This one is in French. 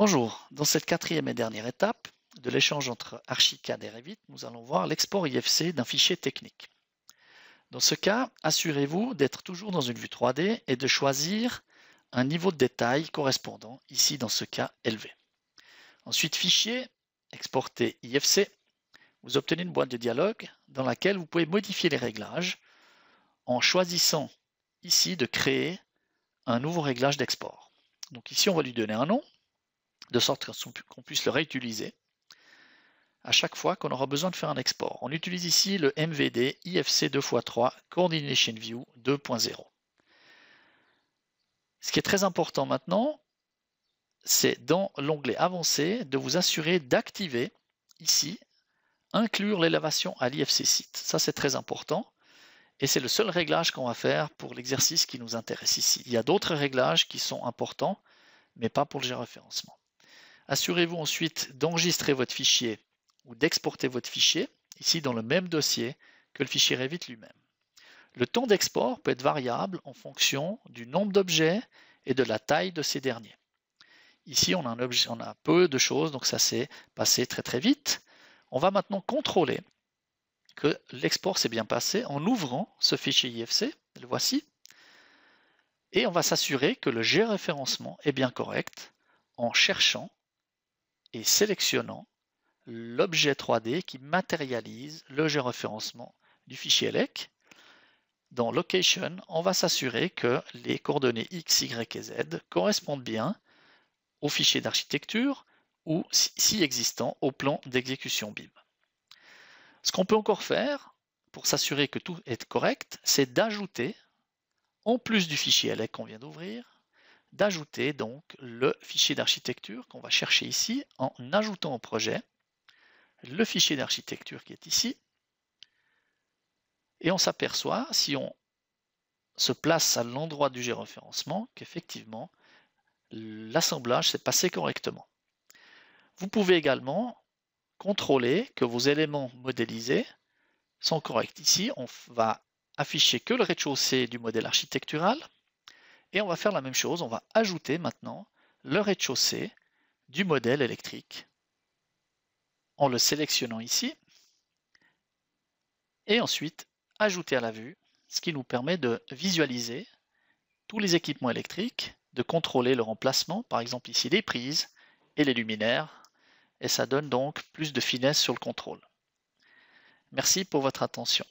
Bonjour, dans cette quatrième et dernière étape de l'échange entre Archicad et Revit, nous allons voir l'export IFC d'un fichier technique. Dans ce cas, assurez-vous d'être toujours dans une vue 3D et de choisir un niveau de détail correspondant, ici dans ce cas élevé. Ensuite, fichier, exporter IFC, vous obtenez une boîte de dialogue dans laquelle vous pouvez modifier les réglages en choisissant ici de créer un nouveau réglage d'export. Donc ici, on va lui donner un nom, de sorte qu'on puisse le réutiliser à chaque fois qu'on aura besoin de faire un export. On utilise ici le MVD IFC 2x3 Coordination View 2.0. Ce qui est très important maintenant, c'est dans l'onglet Avancé de vous assurer d'activer ici inclure l'élévation à l'IFC site. Ça, c'est très important et c'est le seul réglage qu'on va faire pour l'exercice qui nous intéresse ici. Il y a d'autres réglages qui sont importants, mais pas pour le géoréférencement. Assurez-vous ensuite d'enregistrer votre fichier ou d'exporter votre fichier, ici dans le même dossier que le fichier Revit lui-même. Le temps d'export peut être variable en fonction du nombre d'objets et de la taille de ces derniers. Ici, on a peu de choses, donc ça s'est passé très très vite. On va maintenant contrôler que l'export s'est bien passé en ouvrant ce fichier IFC, le voici, et on va s'assurer que le géoréférencement est bien correct en cherchant et sélectionnant l'objet 3D qui matérialise le géoréférencement du fichier ELEC. Dans Location, on va s'assurer que les coordonnées X, Y et Z correspondent bien au fichier d'architecture ou, si existant, au plan d'exécution BIM. Ce qu'on peut encore faire pour s'assurer que tout est correct, c'est d'ajouter, en plus du fichier ELEC qu'on vient d'ouvrir, d'ajouter donc le fichier d'architecture qu'on va chercher ici en ajoutant au projet le fichier d'architecture qui est ici. Et on s'aperçoit, si on se place à l'endroit du géoréférencement, qu'effectivement, l'assemblage s'est passé correctement. Vous pouvez également contrôler que vos éléments modélisés sont corrects. Ici, on va afficher que le rez-de-chaussée du modèle architectural et on va faire la même chose. On va ajouter maintenant le rez-de-chaussée du modèle électrique en le sélectionnant ici et ensuite ajouter à la vue, ce qui nous permet de visualiser tous les équipements électriques, de contrôler leur emplacement, par exemple ici les prises et les luminaires, et ça donne donc plus de finesse sur le contrôle. Merci pour votre attention.